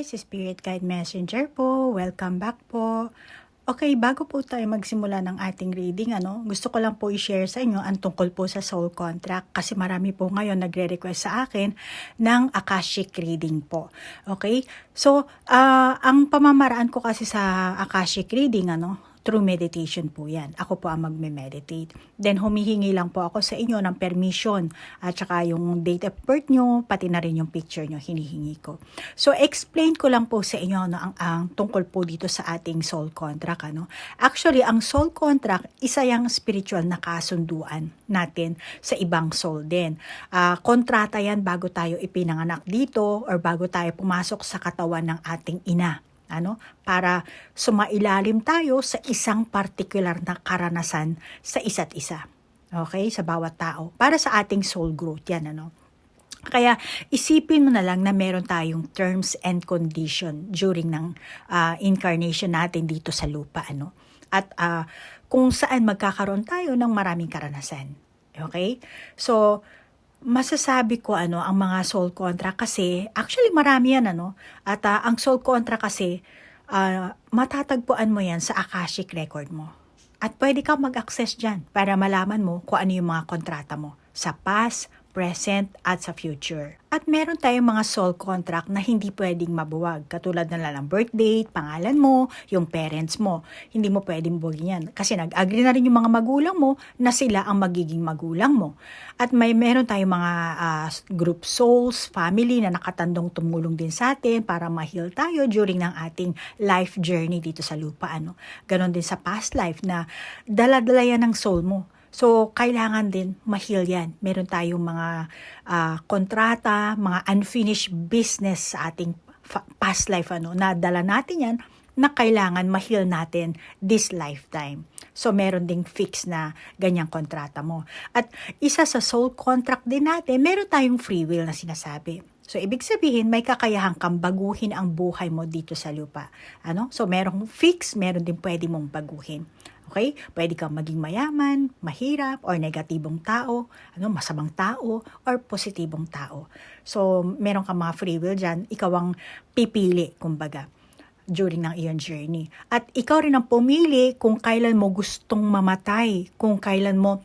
guys, Spirit Guide Messenger po. Welcome back po. Okay, bago po tayo magsimula ng ating reading, gusto ko lang po i-share sa inyo ang tungkol po sa soul contract kasi marami po ngayon nagre-request sa akin ng Akashic reading po. Okay? So, ang pamamaraan ko kasi sa Akashic reading, through meditation po yan. Ako po ang magme-meditate. Then humihingi lang po ako sa inyo ng permission at saka yung date of birth nyo, pati na rin yung picture nyo, hinihingi ko. So explain ko lang po sa inyo ang tungkol po dito sa ating soul contract. Actually, ang soul contract, isa yung spiritual na kasunduan natin sa ibang soul din. Kontrata yan bago tayo ipinanganak dito or bago tayo pumasok sa katawan ng ating ina. Para sumailalim tayo sa isang particular na karanasan sa isa't isa. Okay? Sa bawat tao. Para sa ating soul growth yan, Kaya isipin mo na lang na meron tayong terms and condition during ng incarnation natin dito sa lupa, At kung saan magkakaroon tayo ng maraming karanasan. Okay? So, masasabi ko ang mga soul contract kasi actually marami yan at ang soul contract kasi matatagpuan mo yan sa Akashic record mo at pwede kang mag-access dyan para malaman mo kung ano yung mga kontrata mo sa past, present at sa future. At meron tayong mga soul contract na hindi pwedeng mabuwag. Katulad na lang ng birth date, pangalan mo, yung parents mo. Hindi mo pwedeng buwagin yan. Kasi nag-agree na rin yung mga magulang mo na sila ang magiging magulang mo. At meron tayong mga group souls, family na nakatandong tumulong din sa atin para ma-heal tayo during ng ating life journey dito sa lupa. Ganon din sa past life na dala-dala yan ng soul mo. So, kailangan din ma-heal yan. Meron tayong mga kontrata, mga unfinished business sa ating past life, na dala natin yan na kailangan ma-heal natin this lifetime. So, meron ding fix na ganyang kontrata mo. At isa sa soul contract din natin, meron tayong free will na sinasabi. So, ibig sabihin, may kakayahan kang baguhin ang buhay mo dito sa lupa. So, merong fix, meron din pwede mong baguhin. Okay? Pwede kang maging mayaman, mahirap, or negatibong tao, masamang tao, or positibong tao. So, meron kang mga free will dyan, ikaw ang pipili, kumbaga, during ng iyong journey. At ikaw rin ang pumili kung kailan mo gustong mamatay, kung kailan mo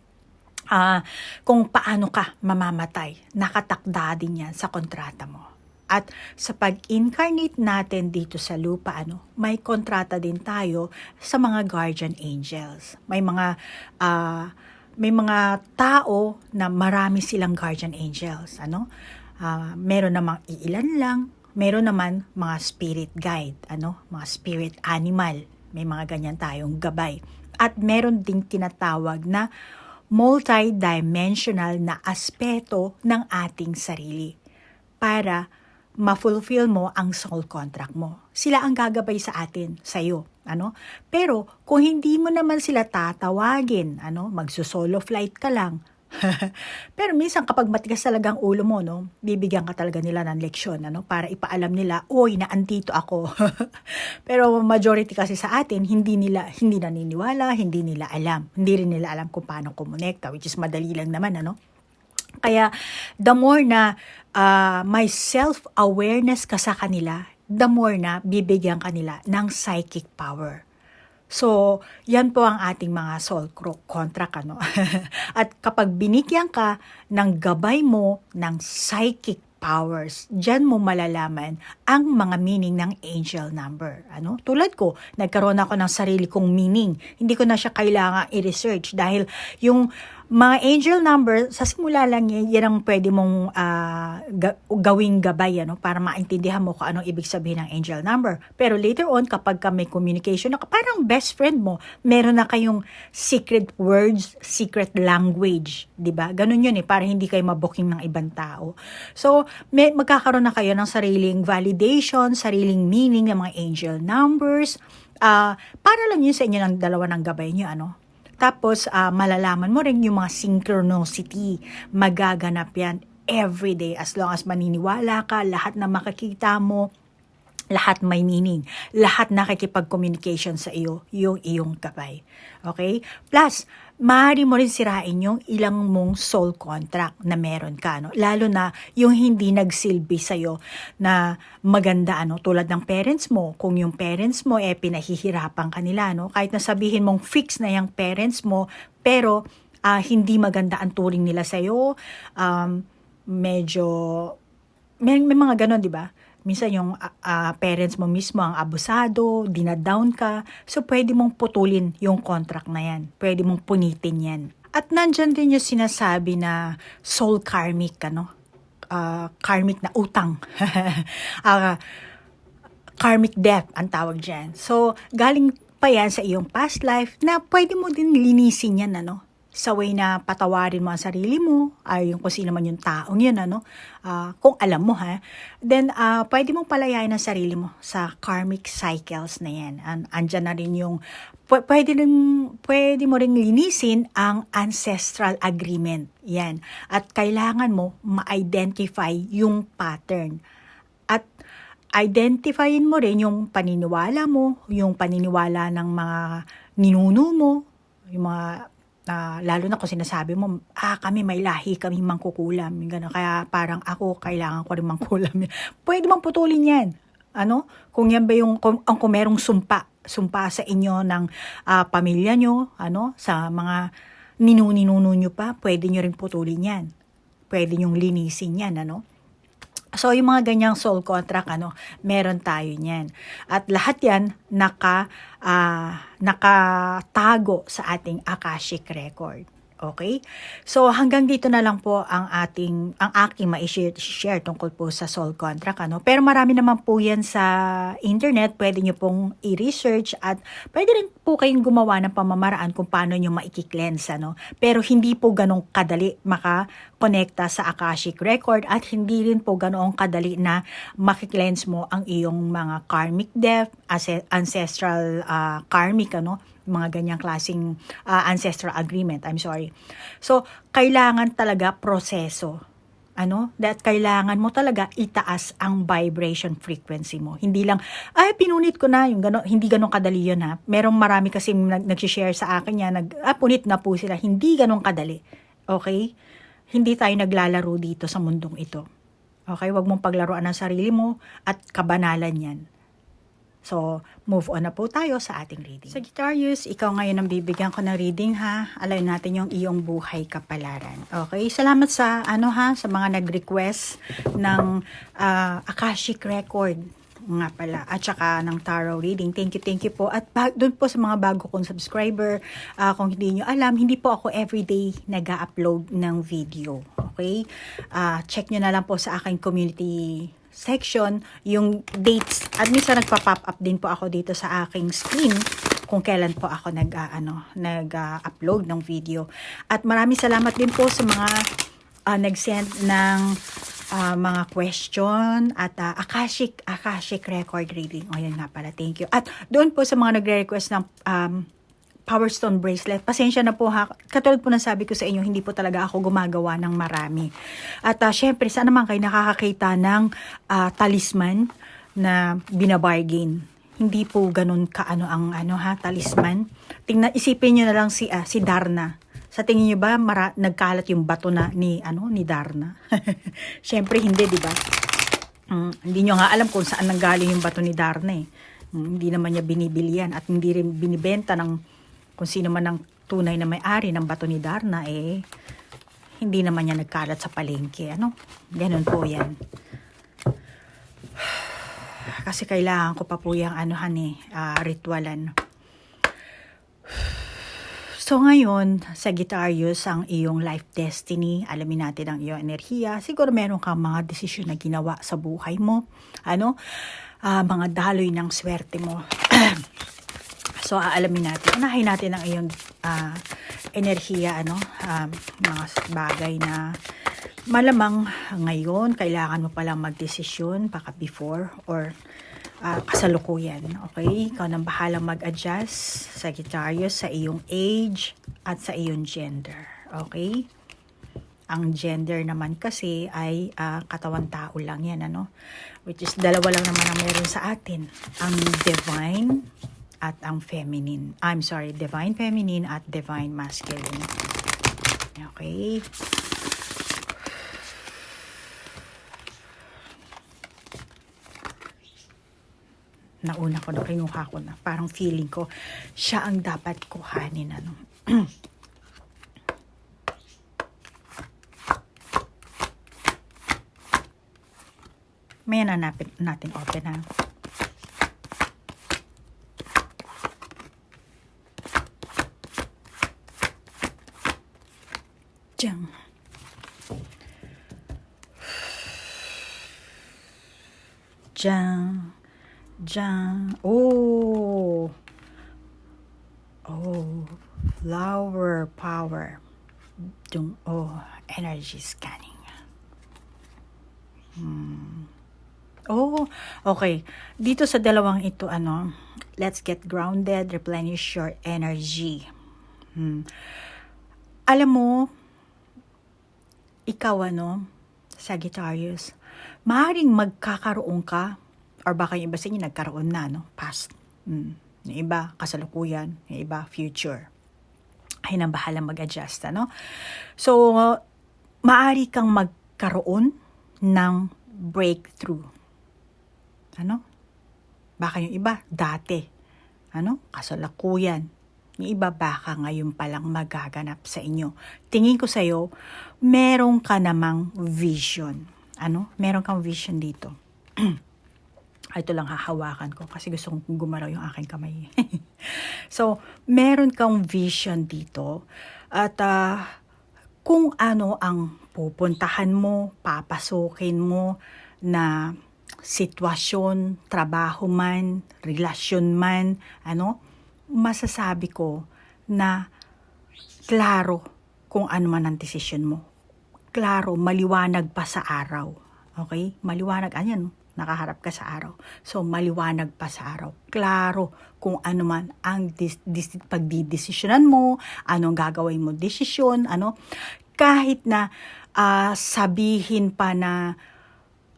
kung paano ka mamamatay. Nakatakda din yan sa kontrata mo. At sa pag-incarnate natin dito sa lupa, may kontrata din tayo sa mga guardian angels. May mga tao na marami silang guardian angels. Meron namang iilan lang, meron naman mga spirit guide, mga spirit animal. May mga ganyan tayong gabay. At meron ding tinatawag na multi-dimensional na aspeto ng ating sarili para ma-fulfill mo ang soul contract mo. Sila ang gagabay sa atin, sa'yo. Pero kung hindi mo naman sila tatawagin, magso-solo flight ka lang. Pero minsan kapag matigas talaga ang ulo mo, bibigyan ka talaga nila ng leksyon, para ipaalam nila, oy, naandito ako. Pero majority kasi sa atin, hindi naniniwala, hindi nila alam. Hindi rin nila alam kung paano kumonekta, which is madali lang naman, Kaya, the more na may self-awareness ka sa kanila, the more na bibigyan kanila ng psychic power. So, yan po ang ating mga soul contract, At kapag binigyan ka ng gabay mo ng psychic powers, dyan mo malalaman ang mga meaning ng angel number. Tulad ko, nagkaroon ako ng sarili kong meaning. Hindi ko na siya kailangan i-research dahil yung mga angel number, sa simula lang yan ang pwede mong gawing gabay para maintindihan mo kung anong ibig sabihin ng angel number. Pero later on, kapag may communication, parang best friend mo, meron na kayong secret words, secret language. Diba? Ganun yun para hindi kayo mabuking ng ibang tao. So, magkakaroon na kayo ng sariling validation, sariling meaning ng mga angel numbers. Para lang yun sa inyo ng dalawa ng gabay nyo, Tapos, malalaman mo rin yung mga synchronicity. Magaganap yan everyday as long as maniniwala ka, lahat na makikita mo, Lahat may meaning. Lahat nakikipag-communication sa iyo, yung iyong gabay. Okay? Plus, maaari mo rin sirain yung ilang mong soul contract na meron ka. No? Lalo na yung hindi nagsilbi sa'yo na maganda. Tulad ng parents mo. Kung yung parents mo, pinahihirapan ka nila. No? Kahit na sabihin mong fix na yung parents mo, pero hindi maganda ang turing nila sa'yo. Medyo, may mga ganon, di ba? Minsan yung parents mo mismo ang abusado, dinadown ka. So, pwede mong putulin yung contract na yan. Pwede mong punitin yan. At nandyan din yung sinasabi na soul karmic, karmic na utang. Karmic debt ang tawag dyan. So, galing pa yan sa iyong past life na pwede mo din linisin yan, sa way na patawarin mo ang sarili mo, ay yung kung sino man yung taong yun, kung alam mo, then pwede mong palayain ang sarili mo sa karmic cycles na yan. Andyan na rin yung, pwede mo rin linisin ang ancestral agreement, yan. At kailangan mo ma-identify yung pattern. At identifyin mo rin yung paniniwala mo, yung paniniwala ng mga ninuno mo, yung mga lalo na kung sinasabi mo, kami may lahi, kami mangkukulam. Gano'n. Kaya parang ako, kailangan ko rin mangkulam. Pwede bang putulin yan? Kung yan ba yung, kung merong sumpa sa inyo ng pamilya nyo, sa mga ninuno nyo pa, pwede nyo rin putulin yan. Pwede nyong linisin yan, So, yung mga ganyang soul contract, meron tayo niyan. At lahat yan nakatago sa ating Akashic record. Okay? So, hanggang dito na lang po ang aking ma-share tungkol po sa soul contract, Pero marami naman po yan sa internet. Pwede nyo pong i-research at pwede rin po kayong gumawa ng pamamaraan kung paano nyo maiki-cleanse, Pero hindi po ganong kadali makakonekta sa Akashic record at hindi rin po ganong kadali na maki-cleanse mo ang iyong mga karmic debt, ancestral karmic, mga ganyang klaseng ancestral agreement. So, kailangan talaga proseso. That kailangan mo talaga itaas ang vibration frequency mo. Hindi lang, pinunit ko na, yung gano, hindi ganun kadali yun, Merong marami kasing nag-share sa akin yan, punit na po sila. Hindi ganun kadali. Okay? Hindi tayo naglalaro dito sa mundong ito. Okay? Huwag mong paglaruan ang sarili mo at kabanalan yan. So, move on na po tayo sa ating reading. Sagittarius, ikaw ngayon ang bibigyan ko ng reading, Alayin natin yung iyong buhay kapalaran. Okay? Salamat sa, sa mga nag-request ng Akashic record nga pala, at saka ng tarot reading. Thank you po. At doon po sa mga bago kong subscriber, kung hindi nyo alam, hindi po ako everyday nag-upload ng video. Okay? Check nyo na lang po sa aking community section yung dates, at minsan nagpa-pop up din po ako dito sa aking screen kung kailan po ako nag-upload ng video. At maraming salamat din po sa mga nag-send ng mga question at Akashic record reading. O yan nga pala, thank you. At doon po sa mga nagre-request ng Power Stone bracelet. Pasensya na po, katulad po ng sabi ko sa inyo, hindi po talaga ako gumagawa ng marami. At syempre, saan naman kayo nakakakita ng talisman na binabargain? Hindi po ganun ang talisman. Isipin niyo na lang si Darna. Sa tingin niyo ba nagkalat yung bato ni Darna? Syempre hindi, di ba? Hindi niyo nga alam kung saan nanggaling yung bato ni Darna eh. Hindi naman niya binibili yan at hindi rin binibenta ng kung sino man ang tunay na may-ari ng bato ni Darna, hindi naman niya nagkalat sa palengke. Ganun po yan. Kasi kailangan ko pa po yung ritualan. So ngayon, Sagittarius, ang iyong life destiny, alamin natin ang iyong enerhiya. Siguro meron kang mga desisyon na ginawa sa buhay mo. Mga daloy ng swerte mo. So, aalamin natin. Unahin natin ang iyong enerhiya, mga bagay na malamang ngayon, kailangan mo palang magdesisyon, baka before or kasalukuyan. Okay? Ikaw nang bahalang mag-adjust, Sagittarius, sa iyong age at sa iyong gender. Okay? Ang gender naman kasi ay katawan tao lang yan, ano? Which is dalawa lang naman ang meron sa atin. Ang divine at ang feminine. I'm sorry, divine feminine at divine masculine. Okay. Nauna ko na, kinuha ko na. Parang feeling ko, siya ang dapat kuhanin, ano. May nanapin natin open, ha. Diyan. Diyan. Diyan. Oh, flower power. Energy scanning. Okay. Dito sa dalawang ito, ano, let's get grounded, replenish your energy. Alam mo, ikaw, ano, Sagittarius, maaaring magkakaroon ka, or baka yung iba sa inyo nagkaroon na, no? Past. Yung iba, kasalukuyan. Yung iba, future. Ay nang bahalang mag-adjust, ano? So, maaari kang magkaroon ng breakthrough. Ano? Baka yung iba, dati. Ano? Kasalukuyan. Yung iba, baka ngayon palang magaganap sa inyo. Tingin ko sa'yo, meron ka namang vision. Ano? Meron kang vision dito. Ito lang hahawakan ko kasi gusto kong gumalaw yung aking kamay. So, meron kang vision dito at kung ano ang pupuntahan mo, papasukin mo na sitwasyon, trabaho man, relasyon man, ano, masasabi ko na klaro kung ano man ang desisyon mo. Klaro, maliwanag pa sa araw. Okay? Maliwanag, ayan, nakaharap ka sa araw. So, maliwanag pa sa araw. Klaro kung ano man ang pagdidesisyonan mo, anong gagawin mo desisyon, ano. Kahit na sabihin pa na,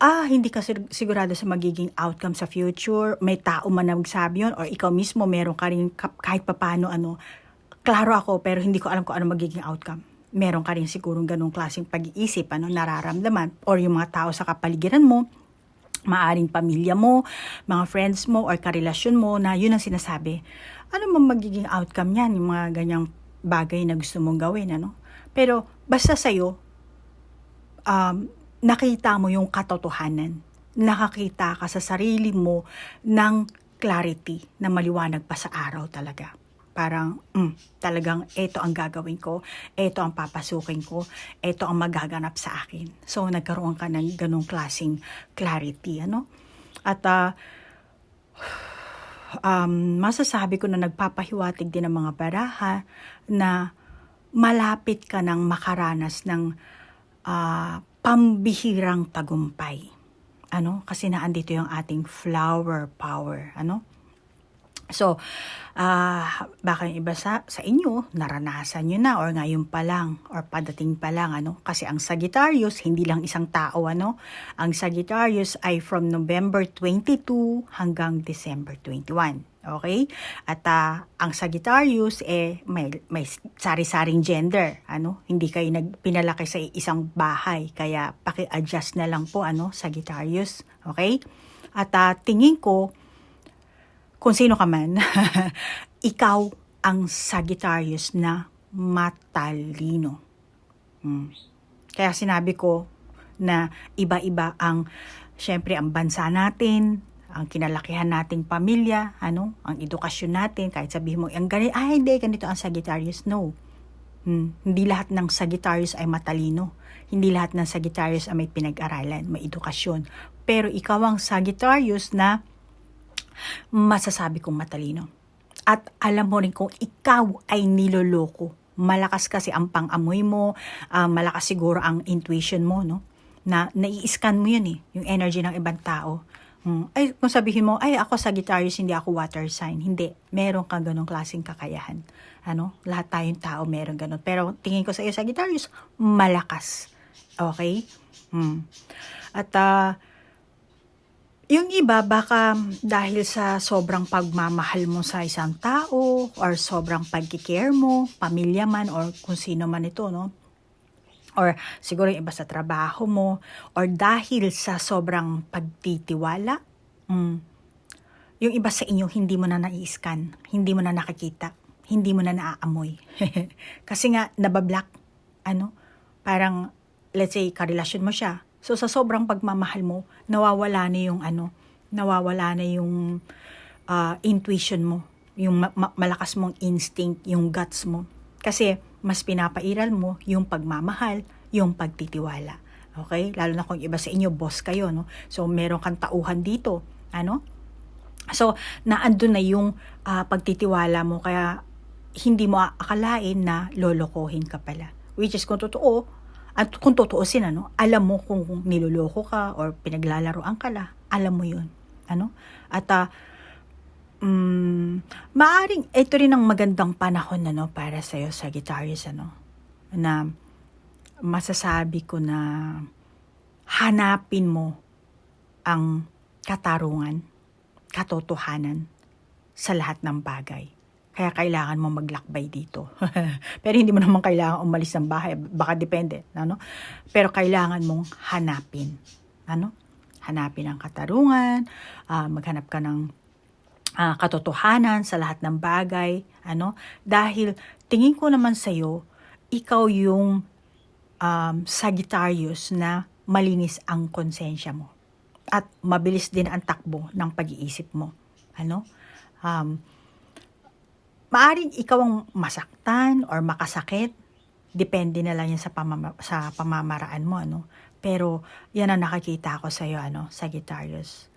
hindi ka sigurado sa magiging outcome sa future, may tao man na magsabi yun, or ikaw mismo meron ka rin kahit papano, ano, klaro ako pero hindi ko alam kung ano magiging outcome. Meron ka rin sigurong ganung klaseng pag-iisip, ano, nararamdaman, or yung mga tao sa kapaligiran mo, maaring pamilya mo, mga friends mo, or karelasyon mo na yun ang sinasabi. Ano man magiging outcome yan, yung mga ganyang bagay na gusto mong gawin, ano? Pero basta sa'yo, nakita mo yung katotohanan. Nakakita ka sa sarili mo ng clarity na maliwanag pa sa araw talaga. Parang, talagang ito ang gagawin ko, ito ang papasukin ko, ito ang magaganap sa akin. So, nagkaroon ka ng ganong klaseng clarity, ano? At, masasabi ko na nagpapahiwatig din ng mga baraha na malapit ka ng makaranas ng pambihirang tagumpay. Ano? Kasi naandito yung ating flower power, ano? So, baka yung iba sa inyo, naranasan nyo na or ngayon pa lang or padating pa lang, ano? Kasi ang Sagittarius, hindi lang isang tao, ano? Ang Sagittarius ay from November 22 hanggang December 21. Okay? At ang Sagittarius, may sari-saring gender, ano? Hindi kayo pinalaki sa isang bahay, kaya paki-adjust na lang po, ano? Sagittarius. Okay? At tingin ko, kung sino ka man, ikaw ang Sagittarius na matalino. Kaya sinabi ko na iba-iba syempre ang bansa natin, ang kinalakihan nating pamilya, ano, ang edukasyon natin, kahit sabihin mo, hindi, ganito ang Sagittarius. No. Hindi lahat ng Sagittarius ay matalino. Hindi lahat ng Sagittarius ay may pinag-aralan, may edukasyon. Pero ikaw ang Sagittarius na masasabi kong matalino. At alam mo rin kung ikaw ay niloloko. Malakas kasi ang pang-amoy mo, malakas siguro ang intuition mo, no? Na nai-scan mo yun yung energy ng ibang tao. Ay, kung sabihin mo, ay ako Sagittarius, hindi ako water sign. Hindi. Meron kang ganong klaseng kakayahan. Lahat tayong tao meron ganon. Pero tingin ko sa iyo, Sagittarius, malakas. Okay? At yung iba, baka dahil sa sobrang pagmamahal mo sa isang tao, or sobrang pagkikare mo, pamilya man, or kung sino man ito, no? Or siguro yung iba sa trabaho mo, or dahil sa sobrang pagtitiwala, yung iba sa inyo hindi mo na nai-scan, hindi mo na nakikita, hindi mo na naaamoy. Kasi nga nabablock, parang let's say karelasyon mo siya. So sa sobrang pagmamahal mo, nawawala na yung intuition mo, yung malakas mong instinct, yung guts mo. Kasi mas pinapairal mo yung pagmamahal, yung pagtitiwala. Okay? Lalo na kung iba sa inyo, boss kayo, no? So, meron kang tauhan dito. So, naandun na yung pagtitiwala mo, kaya hindi mo akalain na lolokohin ka pala. Which is, kung totoo, at kung totoosin, alam mo kung niloloko ka or pinaglalaroan ka la, alam mo yun. At maaring ito rin ang magandang panahon para sa iyo, Sagittarius, na masasabi ko na hanapin mo ang katarungan, katotohanan sa lahat ng bagay. Kaya kailangan mo maglakbay dito. Pero hindi mo naman kailangan umalis ng bahay, baka depende, Pero kailangan mong hanapin. Hanapin ang katarungan, maghanap ka ng katotohanan sa lahat ng bagay, dahil tingin ko naman sa iyo, ikaw yung Sagittarius na malinis ang konsensya mo at mabilis din ang takbo ng pag-iisip mo. Maaring ikaw ang masaktan or makasakit, depende na lang yan sa pamamaraan mo, pero yan ang nakakita ko sa iyo, Sagittarius.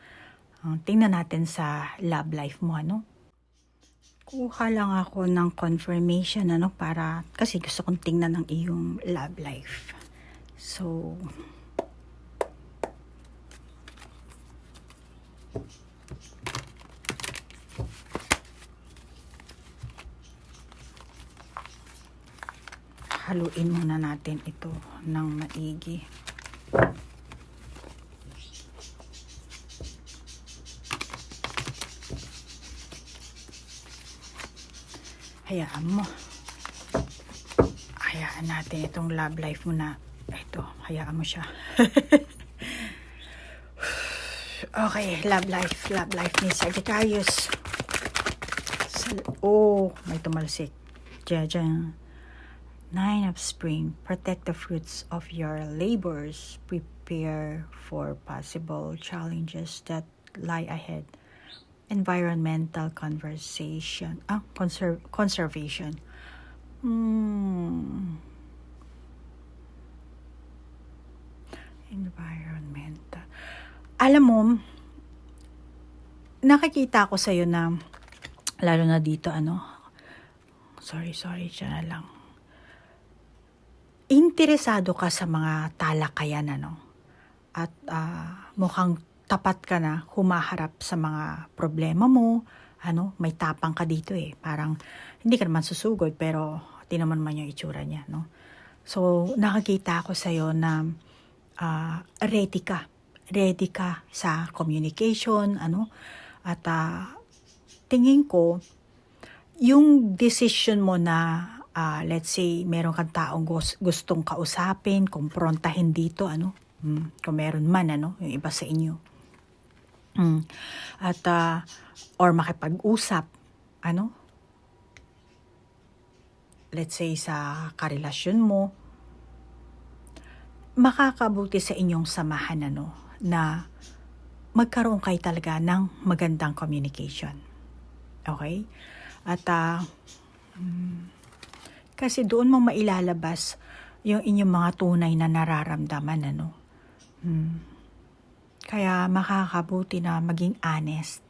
Tingnan natin sa love life mo, Kuha lang ako ng confirmation, para, kasi gusto kong tingnan ng iyong love life. So, haluin muna natin ito ng maigi. Hayaan natin itong love life mo na ito, hayaan mo siya. Okay, love life ni Sagittarius. May tumalsik. Diyan. 9 of Spring, protect the fruits of your labors, prepare for possible challenges that lie ahead. Environmental conservation. Environmental. Alam mo, nakikita ko sa'yo na, lalo na dito, sorry, siya na lang. Interesado ka sa mga talakayan, at mukhang tapat ka na humaharap sa mga problema mo, may tapang ka dito parang hindi ka naman susugod, pero tinaman man yung itsura niya, So, nakakita ako sa'yo na ready ka sa communication, at tingin ko, yung decision mo na, let's say, meron kang taong gustong kausapin, kumprontahin dito, kung meron man, yung iba sa inyo. At or makipag-usap, let's say sa karelasyon mo, makakabuti sa inyong samahan, na magkaroon kayo talaga ng magandang communication. Okay? At kasi doon mo mailalabas yung inyong mga tunay na nararamdaman, Kaya makakabuti na maging honest.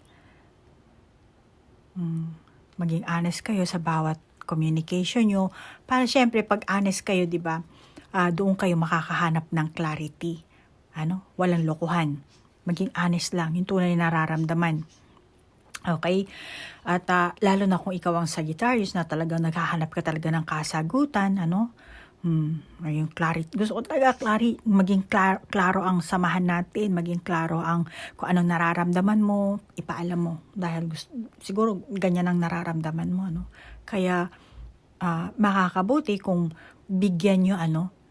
Maging honest kayo sa bawat communication nyo. Para syempre, pag honest kayo, di ba, doon kayo makakahanap ng clarity. Walang lokohan. Maging honest lang, yung tunay na nararamdaman. Okay? At lalo na kung ikaw ang Sagittarius na talagang naghahanap ka talaga ng kasagutan, yung clarity. Gusto ko talaga maging klaro ang samahan natin, maging klaro ang kung anong nararamdaman mo, ipaalam mo. Dahil siguro ganyan ang nararamdaman mo, Kaya, makakabuti kung bigyan nyo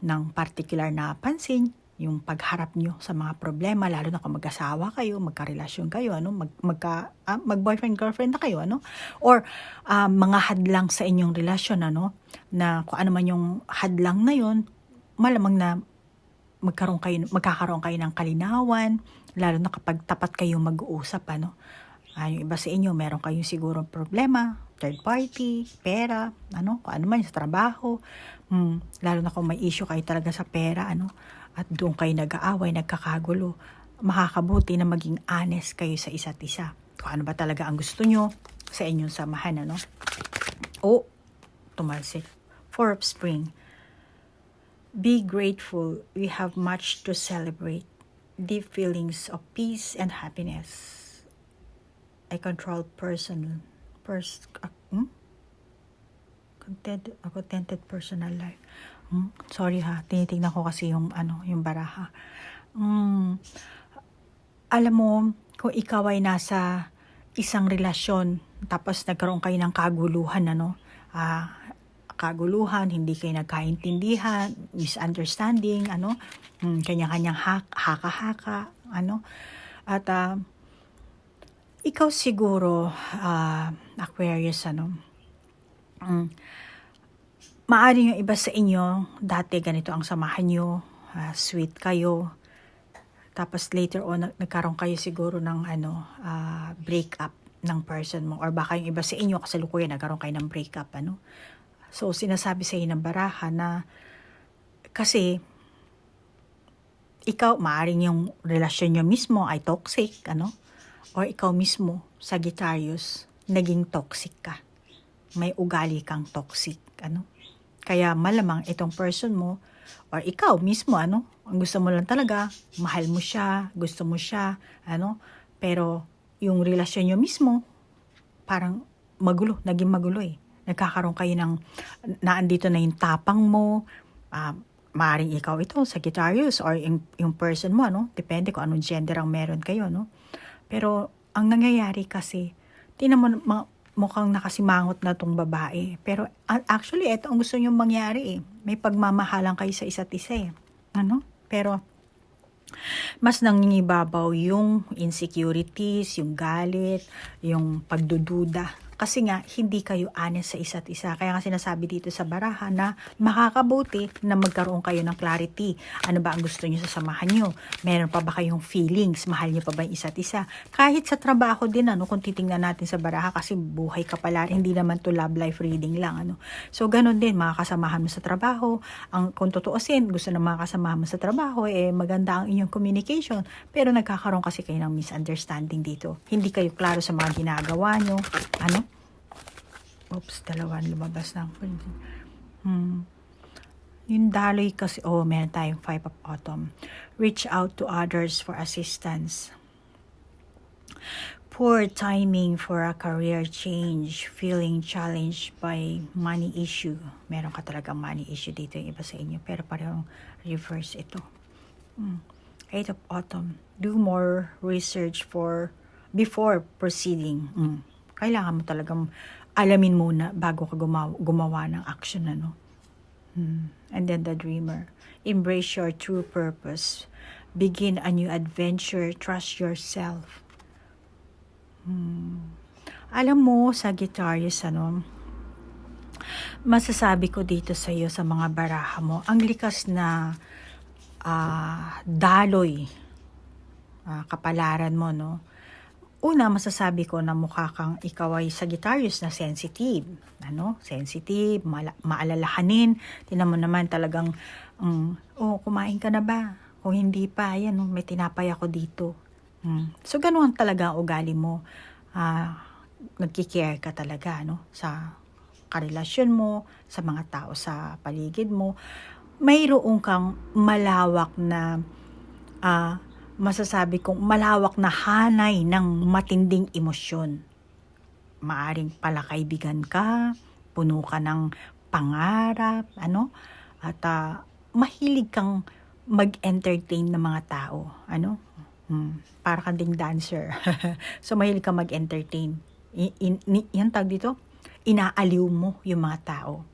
ng particular na pansin yung pagharap nyo sa mga problema, lalo na kung mag-asawa kayo, magkarelasyon kayo, mag-boyfriend, girlfriend na kayo, or mga hadlang sa inyong relasyon, na kung ano man yung hadlang na yun, malamang na magkakaroon kayo ng kalinawan, lalo na kapag tapat kayo mag-uusap, yung iba sa inyo, meron kayong siguro problema, third party, pera, kung ano man sa trabaho, lalo na kung may issue kayo talaga sa pera, at doon kayo nag-aaway, nagkakagulo, makakabuti na maging honest kayo sa isa't isa. Kung ano ba talaga ang gusto nyo sa inyong samahan, tumalsik. Four of Spring. Be grateful. We have much to celebrate. Deep feelings of peace and happiness. A controlled person. Contented personal life. Sorry tinitingnan ko kasi yung baraha. Alam mo, kung ikaw ay nasa isang relasyon, tapos nagkaroon kayo ng kaguluhan, hindi kayo nagkaintindihan, misunderstanding, kanya-kanyang haka-haka, at ikaw siguro, Aquarius, maaari yung iba sa inyo, dati ganito ang samahan nyo, sweet kayo, tapos later on, nagkaroon kayo siguro ng breakup ng person mo, or baka yung iba sa inyo, kasalukuyan, nagkaroon kayo ng breakup, So, sinasabi sa inyo ng baraha na, kasi, ikaw, maaring yung relasyon nyo mismo ay toxic, or ikaw mismo, Sagittarius, naging toxic ka. May ugali kang toxic, Kaya malamang itong person mo, or ikaw mismo, ang gusto mo lang talaga, mahal mo siya, gusto mo siya, pero yung relasyon nyo mismo, parang naging magulo Nagkakaroon kayo ng, naandito na yung tapang mo, maaaring ikaw ito, Sagittarius, or yung person mo, depende kung anong gender ang meron kayo, Pero, ang nangyayari kasi, tinan mo, mukhang nakasimangot na tong babae. Pero actually, ito ang gusto nyong mangyari May pagmamahalan kayo sa isa't isa Pero, mas nangingibabaw yung insecurities, yung galit, yung pagdududa. Kasi nga, hindi kayo honest sa isa't isa. Kaya nga sinasabi dito sa baraha na makakabuti na magkaroon kayo ng clarity. Ano ba ang gusto nyo sa samahan nyo? Meron pa ba kayong feelings? Mahal nyo pa ba yung isa't isa? Kahit sa trabaho din, kung titingnan natin sa baraha, kasi buhay ka pala, hindi naman to love life reading lang. So, ganun din, mga kasamahan mo sa trabaho. Kung tutuusin, gusto ng mga kasamahan mo sa trabaho, maganda ang inyong communication. Pero nagkakaroon kasi kayo ng misunderstanding dito. Hindi kayo klaro sa mga ginagawa nyo. Oops, dalawan lumabas na. Yung daloy kasi, meron tayong 5 of Autumn. Reach out to others for assistance. Poor timing for a career change. Feeling challenged by money issue. Meron ka talagang money issue dito yung iba sa inyo. Pero parang reverse ito. 8 of Autumn. Do more research before proceeding. Kailangan mo talagang alamin muna bago ka gumawa ng action, And then the Dreamer. Embrace your true purpose. Begin a new adventure. Trust yourself. Alam mo, Sagittarius, masasabi ko dito sa iyo sa mga baraha mo, ang likas na daloy, kapalaran mo, Una, masasabi ko na mukha kang ikaw ay Sagittarius na sensitive. Sensitive, maalalahanin. Tingnan mo naman talagang, kumain ka na ba? Kung hindi pa, may tinapay ako dito. So, ganoon talaga ang ugali mo. Nagkikare ka talaga, sa karelasyon mo, sa mga tao sa paligid mo. Mayroon kang malawak na masasabi kong malawak na hanay ng matinding emosyon. Maaring palakaibigan ka, puno ka ng pangarap, at mahilig kang mag-entertain ng mga tao, para kang ding dancer. So mahilig kang mag-entertain. Yan tawag dito, inaaliw mo yung mga tao,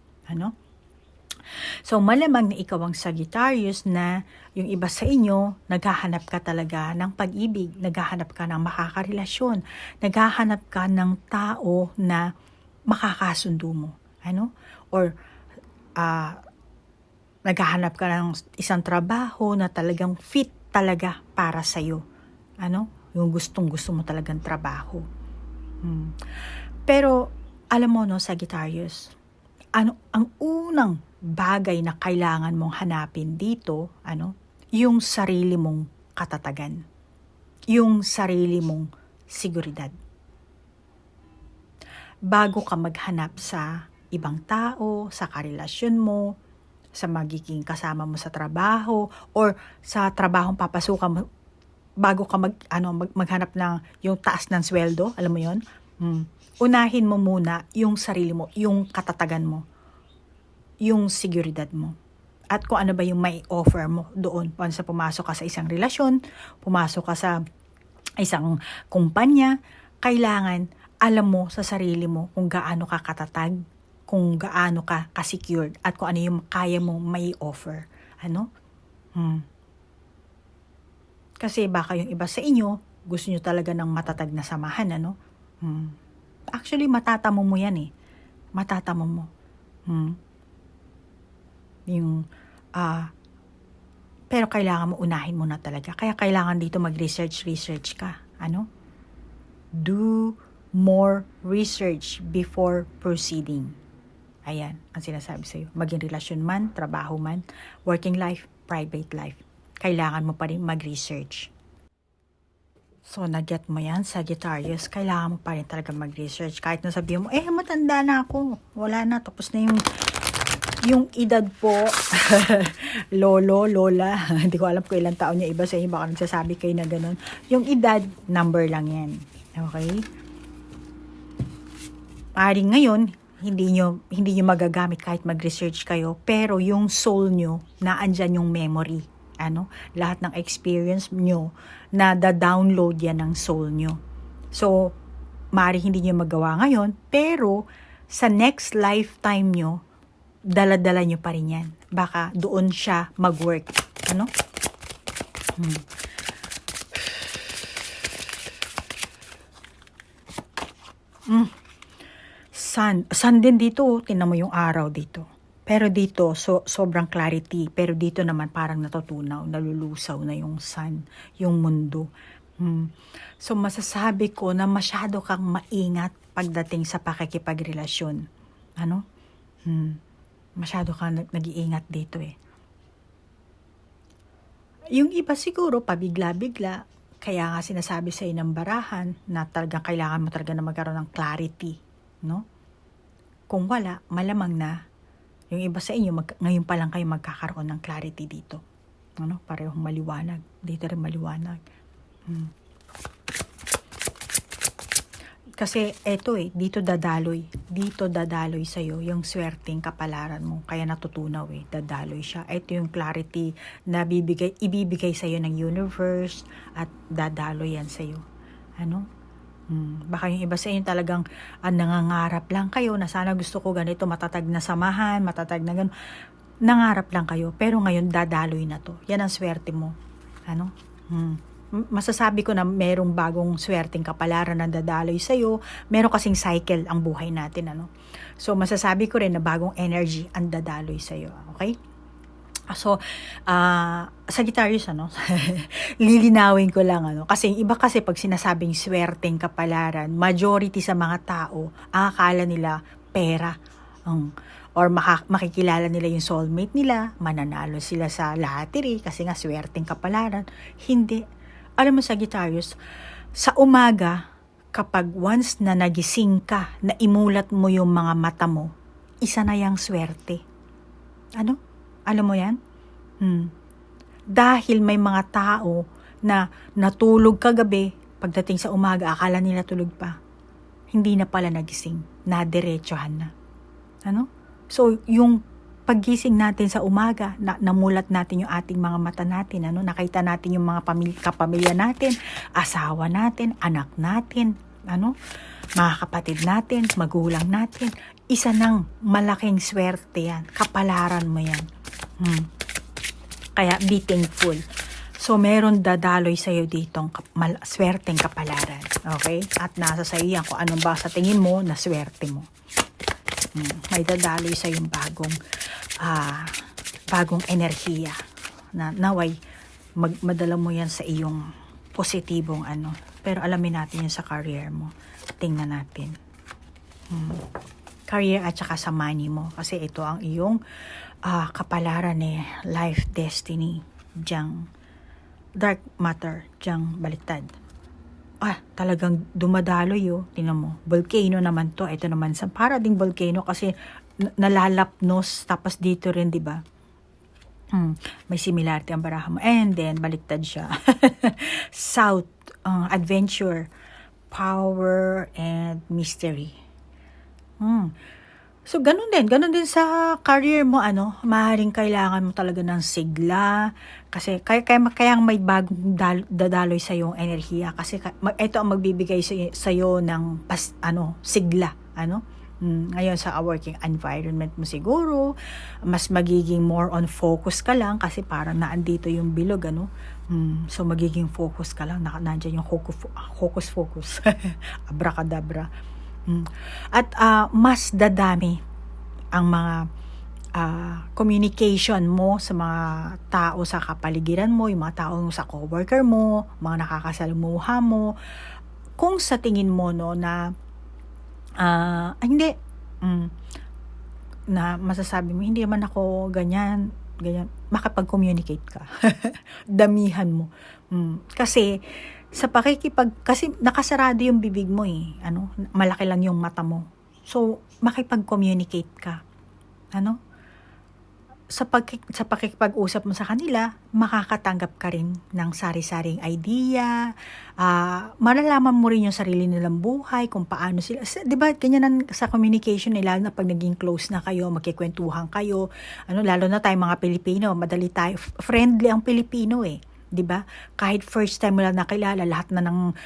So malamang na ikaw ang Sagittarius na yung iba sa inyo, naghahanap ka talaga ng pag-ibig, naghahanap ka ng makakarelasyon, naghahanap ka ng tao na makakasundo mo, or naghahanap ka ng isang trabaho na talagang fit talaga para sa'yo, yung gustong-gusto mo talagang trabaho. Pero alam mo Sagittarius, ang unang bagay na kailangan mong hanapin dito, yung sarili mong katatagan, yung sarili mong seguridad. Bago ka maghanap sa ibang tao, sa karelasyon mo, sa magiging kasama mo sa trabaho, or sa trabahong papasukan mo, bago ka maghanap ng yung taas ng sweldo, alam mo yon, unahin mo muna yung sarili mo, yung katatagan mo, yung seguridad mo. At kung ano ba yung may offer mo doon. Once na pumasok ka sa isang relasyon, pumasok ka sa isang kumpanya, kailangan alam mo sa sarili mo kung gaano ka katatag, kung gaano ka ka-secured, at kung ano yung kaya mo may offer. Kasi baka yung iba sa inyo, gusto nyo talaga ng matatag na samahan, Actually, matatamo mo yan eh. Matatamo mo. Pero kailangan mo unahin mo na talaga. Kaya kailangan dito mag-research ka. Do more research before proceeding. Ayan, ang sinasabi sa'yo. Maging relasyon man, trabaho man, working life, private life. Kailangan mo pa rin mag-research. So, na-get mo yan, Sagittarius, kailangan mo pa rin talaga mag-research. Kahit na sabihin mo, matanda na ako. Wala na, tapos na yung edad po, lolo, lola, hindi ko alam kung ilang taon niya iba sa inyo, baka nagsasabi kayo na gano'n. Yung edad, number lang yan. Okay? Maaaring ngayon, hindi nyo magagamit kahit mag-research kayo, pero yung soul nyo, naandyan yung memory. Lahat ng experience nyo, na da-download yan ng soul nyo. So, maaaring hindi nyo magawa ngayon, pero sa next lifetime nyo, dala-dala nyo pa rin yan. Baka doon siya mag-work. Sun din dito. Tingnan mo yung araw dito. Pero dito, sobrang clarity. Pero dito naman parang natutunaw, nalulusaw na yung sun, yung mundo. So masasabi ko na masyado kang maingat pagdating sa pakikipagrelasyon. Masyado kang nag-iingat dito eh. Yung iba siguro, pabigla-bigla, kaya nga sinasabi sa'yo ng barahan na talagang kailangan mo talaga na magkaroon ng clarity. Kung wala, malamang na yung iba sa inyo, ngayon pa lang kayo magkakaroon ng clarity dito. Parehong maliwanag. Dito rin maliwanag. Kasi eto dito dadaloy sa'yo yung swerteng kapalaran mo. Kaya natutunaw dadaloy siya. Ito yung clarity na ibibigay sa'yo ng universe at dadaloy yan sa'yo. Baka yung iba sa inyo talagang nangangarap lang kayo na sana gusto ko ganito, matatag na samahan, matatag na gano'n. Nangarap lang kayo, pero ngayon dadaloy na to. Yan ang swerte mo. Masasabi ko na merong bagong swerteng kapalaran na dadaloy sa'yo. Meron kasing cycle ang buhay natin. So, masasabi ko rin na bagong energy ang dadaloy sa'yo. Okay? So, Sagittarius, lilinawin ko lang, kasi iba kasi pag sinasabing swerteng kapalaran, majority sa mga tao, ang akala nila pera. Or makikilala nila yung soulmate nila, mananalo sila sa lottery kasi nga swerteng kapalaran. Hindi. Alam mo Sagittarius, sa umaga, kapag once na nagising ka, na imulat mo yung mga mata mo, isa na yang swerte. Alam mo yan? Dahil may mga tao na natulog kagabi, pagdating sa umaga, akala nila tulog pa. Hindi na pala nagising, nadiretsohan na. Ano? So, yung paggising natin sa umaga, namulat natin yung ating mga mata natin, ano? Nakita natin yung mga kapamilya natin, asawa natin, anak natin, ano? Mga kapatid natin, magulang natin. Isa ng malaking swerte yan. Kapalaran mo yan. Kaya be thankful. So, meron dadaloy sa'yo ditong swerteng kapalaran. Okay? At nasa sa'yo yan kung anong ba sa tingin mo na swerte mo. May dadaloy sa yung bagong enerhiya na naway madala mo yan sa iyong positibong ano. Pero alamin natin yun sa career mo. Tingnan natin. Career at saka sa money mo. Kasi ito ang iyong kapalaran life destiny. Diyang dark matter. Diyang baliktad. Talagang dumadaloy Tingnan mo, volcano naman to. Ito naman para ding volcano kasi nalalapnos tapos dito rin, 'di ba? May similarity ang baraha mo. And then baliktad siya. South, adventure, power and mystery. So, ganun din sa career mo, maaaring kailangan mo talaga ng sigla, kasi kaya may bagong dadaloy sa yung enerhiya, kasi ito ang magbibigay sa iyo ng sigla, ngayon sa working environment mo siguro, mas magiging more on focus ka lang, kasi parang naandito yung bilog, so magiging focus ka lang, nandiyan yung hocus-focus, abracadabra. At mas dadami ang mga communication mo sa mga tao sa kapaligiran mo, yung mga tao sa coworker mo, mga nakakasalamuha mo, kung sa tingin mo na hindi na masasabi mo hindi naman ako ganyan, makapag-communicate ka. Damihan mo. Kasi kasi nakasarado yung bibig mo malaki lang yung mata mo. So, makipag-communicate ka. Sa pakikipag-usap mo sa kanila, makakatanggap ka rin ng sari-saring idea. Malalaman mo rin yung sarili nilang buhay, kung paano sila. Diba, ganyan sa communication lalo na pag naging close na kayo, magkikwentuhan kayo. Lalo na tayo mga Pilipino, madali tayo. Friendly ang Pilipino 'di ba? Kahit first time mo lang nakilala, lahat na ng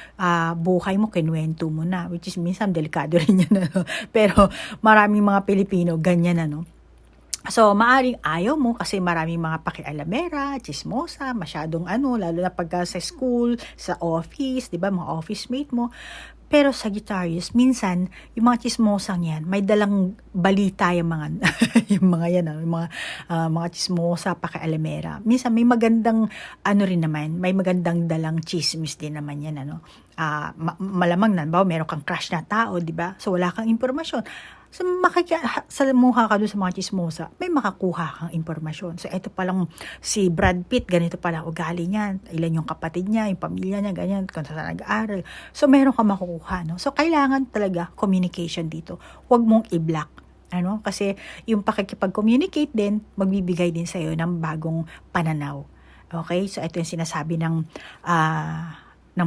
buhay mo kinuwento mo na, which is minsan delikado rin yan. Pero maraming mga Pilipino ganyan So, maaring ayaw mo kasi maraming mga pakialamera, chismosa, masyadong lalo na pagka sa school, sa office, 'di ba, mga office mate mo. Pero Sagittarius, minsan, yung mga chismosang yan, may dalang balita yung mga, yung mga yan, yung mga chismosa, pakialamera. Minsan, may magandang, rin naman, may magandang dalang chismis din naman yan, malamang meron kang crush na tao, di ba? So, wala kang impormasyon. So, salamuha ka doon sa mga chismosa, may makakuha kang impormasyon. So, ito palang si Brad Pitt, ganito pala ugali niya, ilan yung kapatid niya, yung pamilya niya, ganyan, kung saan nag-aaral. So, meron ka makukuha, So, kailangan talaga communication dito. Huwag mong i-block. Kasi yung pakikipag-communicate din, magbibigay din sa'yo ng bagong pananaw. Okay? So, ito yung sinasabi ng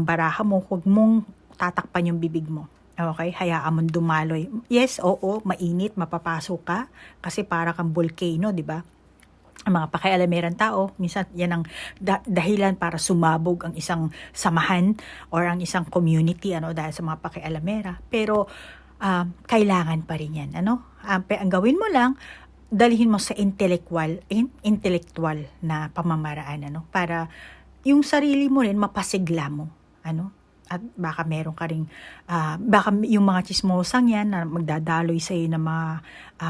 baraha mo, huwag mong tatakpan yung bibig mo. Okay, hayaan mo dumaloy. Yes, oo, mainit, mapapasok ka kasi para kang volcano, 'di ba? Ang mga pakialamerang tao, minsan yan ang dahilan para sumabog ang isang samahan or ang isang community dahil sa mga pakialamera. Pero kailangan pa rin yan, ang gawin mo lang, dalhin mo sa intellectual na pamamaraan, para yung sarili mo rin mapasigla mo, At baka meron ka ring, baka yung mga chismosang yan na magdadaloy sa'yo na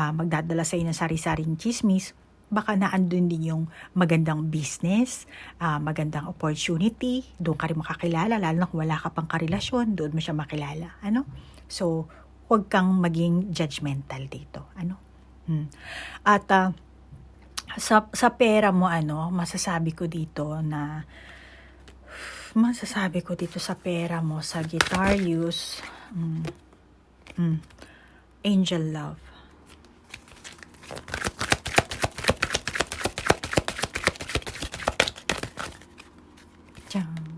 magdadala sa'yo ng sari-saring chismis, baka naandun din yung magandang business, magandang opportunity, doon ka rin makakilala, lalo na kung wala ka pang karelasyon, doon mo siya makilala, So, huwag kang maging judgmental dito, At, sa pera mo, masasabi ko dito sa pera mo, Sagittarius, angel love. Diyan.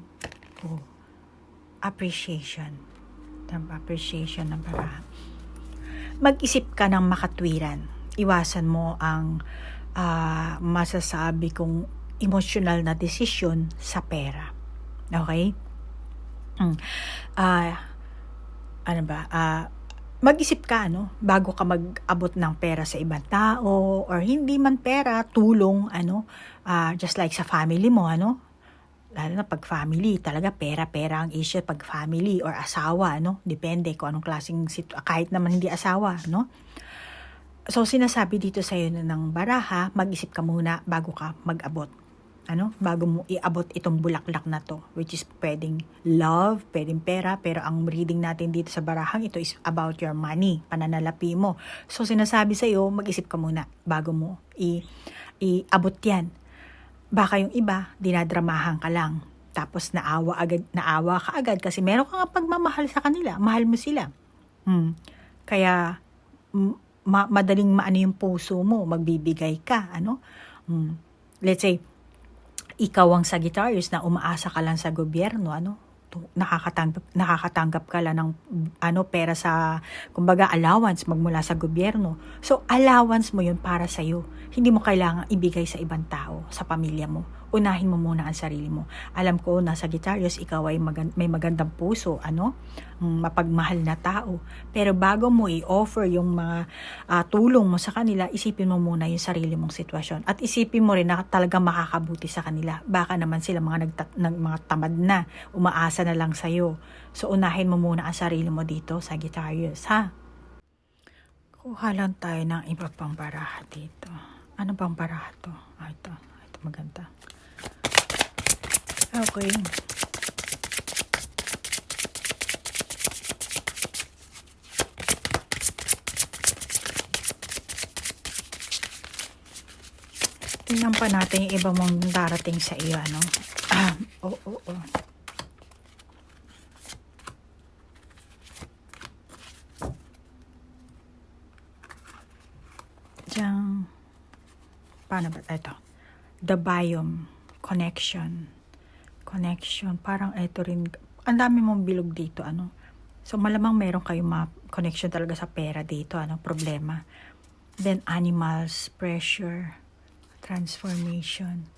appreciation. Appreciation ng baraha. Mag-isip ka ng makatwiran. Iwasan mo ang masasabi kong emotional na desisyon sa pera. Okay? Mag-isip ka, bago ka mag-abot ng pera sa ibang tao, or hindi man pera, tulong, just like sa family mo, lalo na pag family, talaga pera ang issue pag family or asawa, depende kung anong klaseng kahit naman hindi asawa, So, sinasabi dito sa'yo ng baraha, mag-isip ka muna bago ka mag-abot. Bago mo iabot itong bulaklak na to, which is pwedeng love, pwedeng pera, pero ang reading natin dito sa barahang ito is about your money, pananalapi mo. So, sinasabi sa'yo, mag-isip ka muna bago mo iabot yan. Baka yung iba, dinadramahan ka lang. Tapos naawa ka agad kasi meron ka nga pagmamahal sa kanila. Mahal mo sila. Kaya, madaling maano yung puso mo, magbibigay ka, Let's say, ikaw ang Sagittarius na umaasa ka lang sa gobyerno, nakakatanggap ka lang ng pera sa, kumbaga, allowance magmula sa gobyerno. So, allowance mo yun para sa'yo. Hindi mo kailangang ibigay sa ibang tao, sa pamilya mo. Unahin mo muna ang sarili mo. Alam ko na Sagittarius, ikaw ay may magandang puso, mapagmahal na tao. Pero bago mo i-offer yung mga tulong mo sa kanila, isipin mo muna yung sarili mong sitwasyon. At isipin mo rin na talaga makakabuti sa kanila. Baka naman sila mga tamad na, umaasa na lang sa'yo. So, unahin mo muna ang sarili mo dito, Sagittarius, ha? Kuha lang tayo ng iba pang baraha dito. Ano bang baraha to? Ito maganda. Okay. Tingnan pa natin yung iba mong darating sa iyo, Oo. Diyan. Paano ba? Ito. The biome. Connection. Parang ito rin. Ang dami mong bilog dito, So, malamang meron kayong mga connection talaga sa pera dito, problema. Then, animals, pressure, transformation.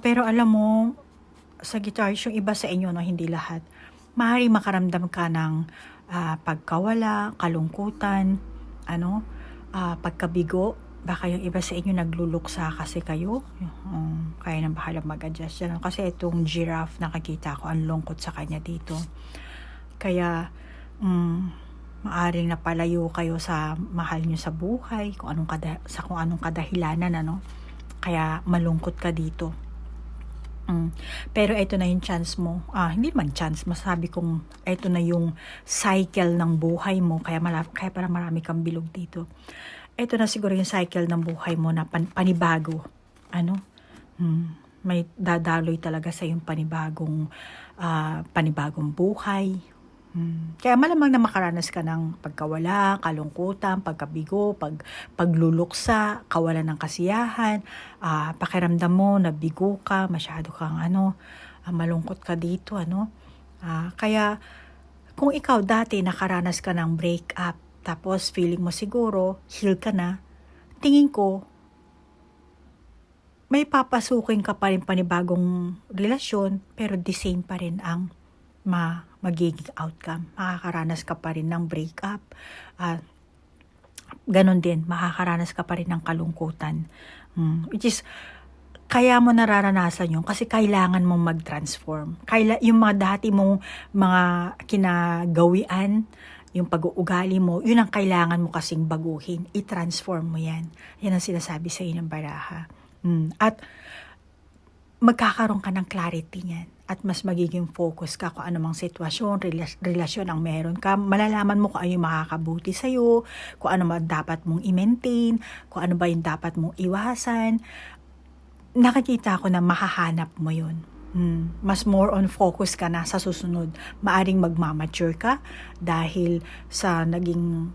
Pero alam mo, Sagittarius, yung iba sa inyo, hindi lahat. Maaaring makaramdam ka ng pagkawala, kalungkutan, pagkabigo. Baka yung iba sa inyo nagluluksa kasi kayo. Kaya nang bahala mag-adjust yan. Kasi itong giraffe, nakakita ko, ang lungkot sa kanya dito. Kaya, maaring napalayo kayo sa mahal nyo sa buhay, kung anong kadahilanan, Kaya malungkot ka dito. Pero ito na yung chance mo. Hindi man chance, masabi kong ito na yung cycle ng buhay mo. Kaya parang marami kang bilog dito. Ito na siguro yung cycle ng buhay mo na panibago. May dadaloy talaga sa yung panibagong buhay. Kaya malamang na makaranas ka ng pagkawala, kalungkutan, pagkabigo, pagluluksa, kawalan ng kasiyahan, pakiramdam mo, nabigo ka, masyado kang malungkot ka dito, kaya kung ikaw dati nakaranas ka ng breakup, tapos feeling mo siguro, heal ka na, tingin ko, may papasukin ka pa rin panibagong relasyon, pero the same pa rin ang magiging outcome. Makakaranas ka pa rin ng breakup. Ganon din, makakaranas ka pa rin ng kalungkutan. Which is, kaya mo nararanasan yun kasi kailangan mong mag-transform. Yung mga dati mong mga kinagawian, yung pag-uugali mo, yun ang kailangan mo kasing baguhin. I-transform mo yan. Yan ang sinasabi sa iyo ng baraha. At magkakaroon ka ng clarity niyan. At mas magiging focus ka kung anumang sitwasyon, relasyon ang meron ka. Malalaman mo kung ano yung makakabuti sa'yo, kung ano ba dapat mong i-maintain, kung ano ba yung dapat mong iwasan. Nakikita ko na mahahanap mo yun. Mas more on focus ka na sa susunod. Maaring magmamature ka dahil sa naging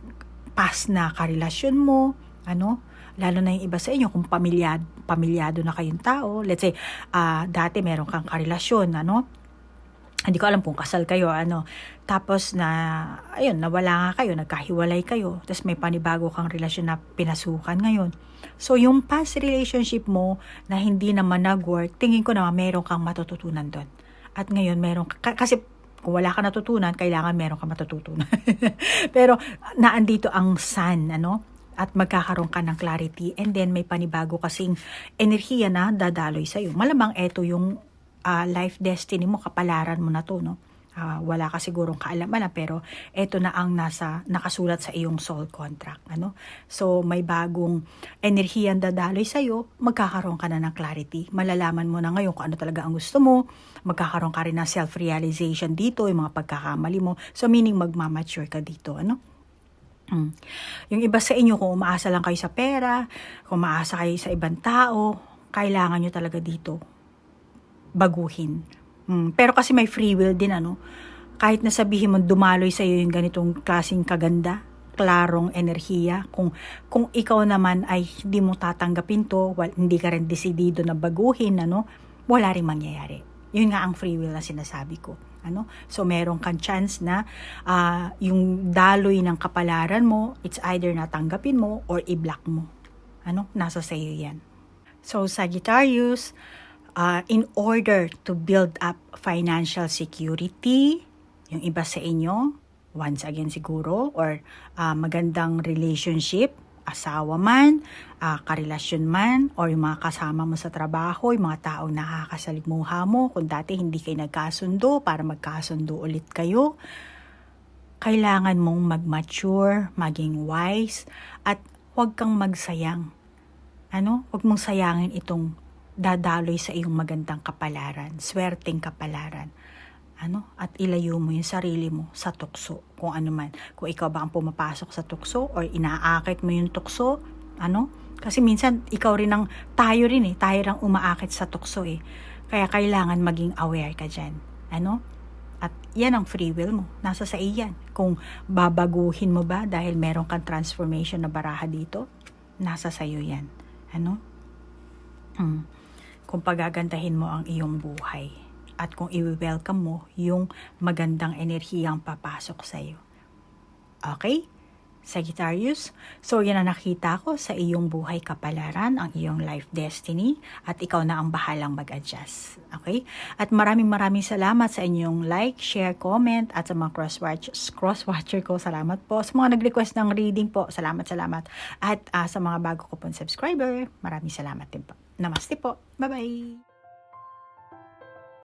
past na karelasyon mo, Ano? Lalo na yung iba sa inyo, kung pamilyado na kayong tao, let's say, dati meron kang karelasyon, ano? Hindi ko alam kung kasal kayo, ano. Tapos ayun, nawala nga kayo, nagkahiwalay kayo, tapos may panibago kang relasyon na pinasukan ngayon. So, yung past relationship mo na hindi naman nag-work, tingin ko naman meron kang matututunan doon. At ngayon, kasi kung wala ka natutunan, kailangan meron kang matututunan. Pero, naandito ang sun, ano? At magkakaroon ka ng clarity, and then may panibago kasing enerhiya na dadaloy sa'yo. Malamang eto yung life destiny mo, kapalaran mo na to, no? Wala ka sigurong kaalaman na, pero eto na ang nakasulat sa iyong soul contract, ano? So, may bagong enerhiya ang dadaloy sa'yo, magkakaroon ka na ng clarity. Malalaman mo na ngayon kung ano talaga ang gusto mo, magkakaroon ka rin ng self-realization dito, yung mga pagkakamali mo. So, meaning magmamature ka dito, ano? Yung iba sa inyo, kung umaasa lang kayo sa pera, kung umaasa kayo sa ibang tao, kailangan nyo talaga dito baguhin. Pero kasi may free will din, ano? Kahit na sabihin mo dumaloy sa iyo yung ganitong klaseng kaganda, klarong enerhiya, kung ikaw naman ay hindi mo tatanggapin to, hindi ka rin desidido na baguhin, ano? Wala ring mangyayari. Yun nga ang free will na sinasabi ko. Ano? So, meron kang chance na yung daloy ng kapalaran mo, it's either natanggapin mo or i-block mo. Ano? Nasa sa'yo yan. So, Sagittarius, in order to build up financial security, yung iba sa inyo, once again siguro, or magandang relationship, asawa man, karelasyon man, or yung mga kasama mo sa trabaho, yung mga taong nakakasalimuha mo, kung dati hindi kayo nagkasundo, para magkasundo ulit kayo, kailangan mong mag-mature, maging wise, at huwag kang magsayang. Ano? Huwag mong sayangin itong dadaloy sa iyong magandang kapalaran, swerteng kapalaran. Ano? At ilayo mo yung sarili mo sa tukso, kung ano man. Kung ikaw ba ang pumapasok sa tukso or inaakit mo yung tukso, ano? Kasi minsan tayo rin ang umaakit sa tukso eh. Kaya kailangan maging aware ka dyan. Ano? At yan ang free will mo. Nasa sa iyan. Kung babaguhin mo ba dahil meron kang transformation na baraha dito, nasa sayo yan. Ano? Kung pagagandahin mo ang iyong buhay at kung i-welcome mo yung magandang enerhiyang papasok sa iyo. Okay? Sagittarius, so yan ang nakita ko sa iyong buhay kapalaran, ang iyong life destiny, at ikaw na ang bahalang mag-adjust. Okay? At maraming salamat sa inyong like, share, comment, at sa mga cross-watcher ko, salamat po. Sa mga nag-request ng reading po, salamat. At sa mga bago ko pong subscriber, maraming salamat din po. Namaste po. Bye-bye!